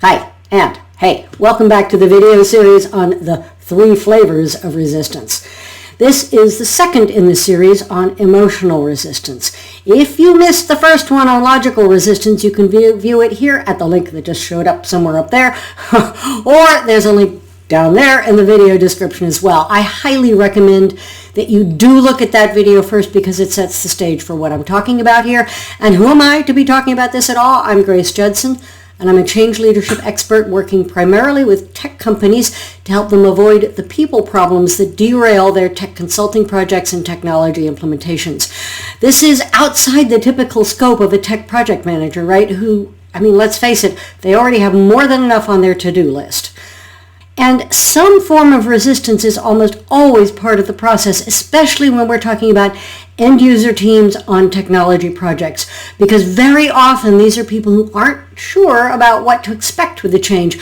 Hi, and hey, welcome back to the video series on the 3 flavors of resistance. This is the second in the series on emotional resistance. If you missed the first one on logical resistance, you can view it here at the link that just showed up somewhere up there, or there's a link down there in the video description as well. I highly recommend that you do look at that video first because it sets the stage for what I'm talking about here. And who am I to be talking about this at all? I'm Grace Judson, and I'm a change leadership expert working primarily with tech companies to help them avoid the people problems that derail their tech consulting projects and technology implementations. This is outside the typical scope of a tech project manager, right? Let's face it, they already have more than enough on their to-do list. And some form of resistance is almost always part of the process, especially when we're talking about end user teams on technology projects, because very often these are people who aren't sure about what to expect with the change.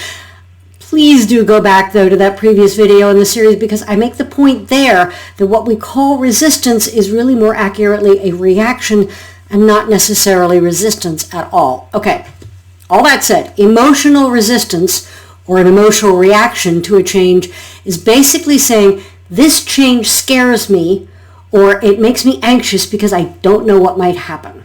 Please do go back, though, to that previous video in the series, because I make the point there that what we call resistance is really more accurately a reaction and not necessarily resistance at all. Okay, all that said, emotional resistance, or an emotional reaction to a change, is basically saying, this change scares me, or it makes me anxious because I don't know what might happen.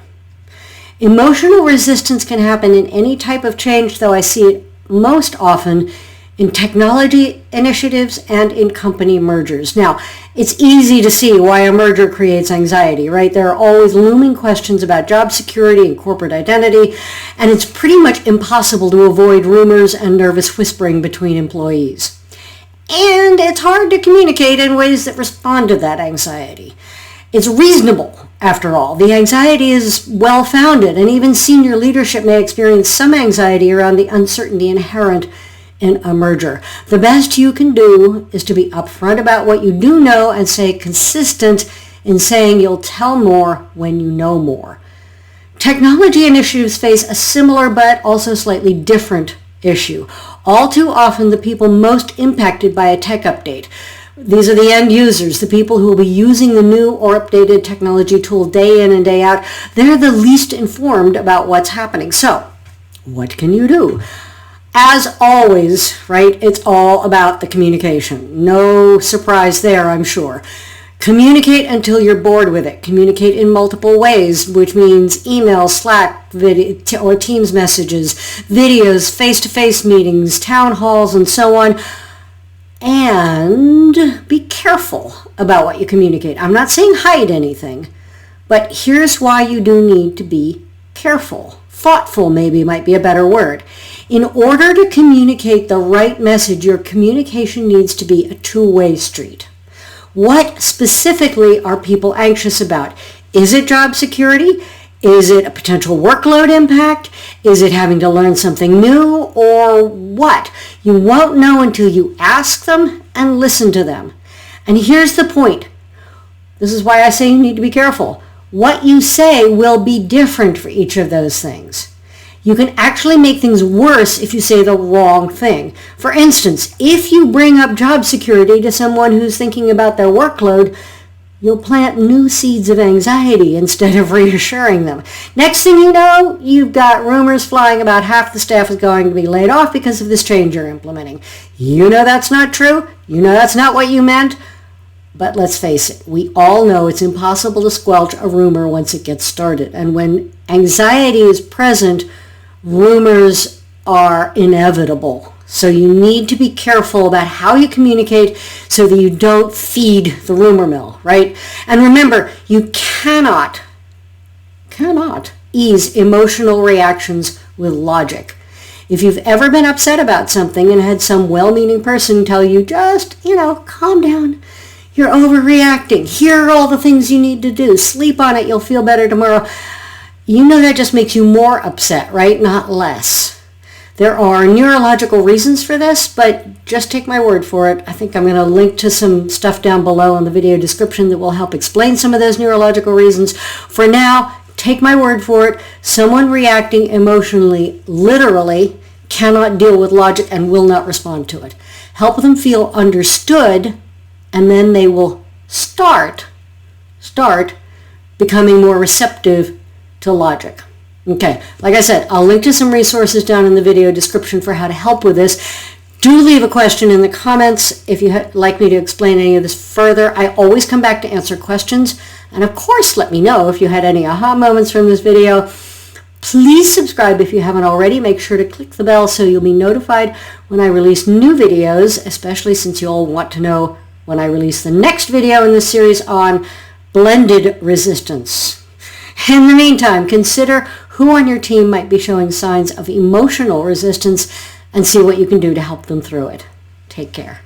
Emotional resistance can happen in any type of change, though I see it most often in technology initiatives and in company mergers. Now, it's easy to see why a merger creates anxiety, right? There are always looming questions about job security and corporate identity, and it's pretty much impossible to avoid rumors and nervous whispering between employees. And it's hard to communicate in ways that respond to that anxiety. It's reasonable, after all. The anxiety is well-founded, and even senior leadership may experience some anxiety around the uncertainty inherent in a merger. The best you can do is to be upfront about what you do know and stay consistent in saying you'll tell more when you know more. Technology initiatives face a similar but also slightly different issue. All too often, the people most impacted by a tech update, these are the end users, the people who will be using the new or updated technology tool day in and day out, they're the least informed about what's happening. So, what can you do? As always, right, it's all about the communication. No surprise there, I'm sure. Communicate until you're bored with it. Communicate in multiple ways, which means email, Slack, video, or Teams messages, videos, face-to-face meetings, town halls, and so on. And be careful about what you communicate. I'm not saying hide anything, but here's why you do need to be careful. Thoughtful, maybe, might be a better word. In order to communicate the right message, your communication needs to be a two-way street. What specifically are people anxious about? Is it job security? Is it a potential workload impact? Is it having to learn something new? Or what? You won't know until you ask them and listen to them. And here's the point. This is why I say you need to be careful. What you say will be different for each of those things. You can actually make things worse if you say the wrong thing. For instance, if you bring up job security to someone who's thinking about their workload, you'll plant new seeds of anxiety instead of reassuring them. Next thing you know, you've got rumors flying about half the staff is going to be laid off because of this change you're implementing. You know that's not true. You know that's not what you meant. But let's face it, we all know it's impossible to squelch a rumor once it gets started. And when anxiety is present, rumors are inevitable. So you need to be careful about how you communicate so that you don't feed the rumor mill, right? And remember, you cannot ease emotional reactions with logic. If you've ever been upset about something and had some well-meaning person tell you, just, calm down. You're overreacting. Here are all the things you need to do. Sleep on it. You'll feel better tomorrow. You know that just makes you more upset, right? Not less. There are neurological reasons for this, but just take my word for it. I think I'm going to link to some stuff down below in the video description that will help explain some of those neurological reasons. For now, take my word for it. Someone reacting emotionally, literally, cannot deal with logic and will not respond to it. Help them feel understood, and then they will start becoming more receptive to logic. Okay, like I said, I'll link to some resources down in the video description for how to help with this. Do leave a question in the comments if you'd like me to explain any of this further. I always come back to answer questions. And of course, let me know if you had any aha moments from this video. Please subscribe if you haven't already. Make sure to click the bell so you'll be notified when I release new videos, especially since you all want to know when I release the next video in this series on blended resistance. In the meantime, consider who on your team might be showing signs of emotional resistance and see what you can do to help them through it. Take care.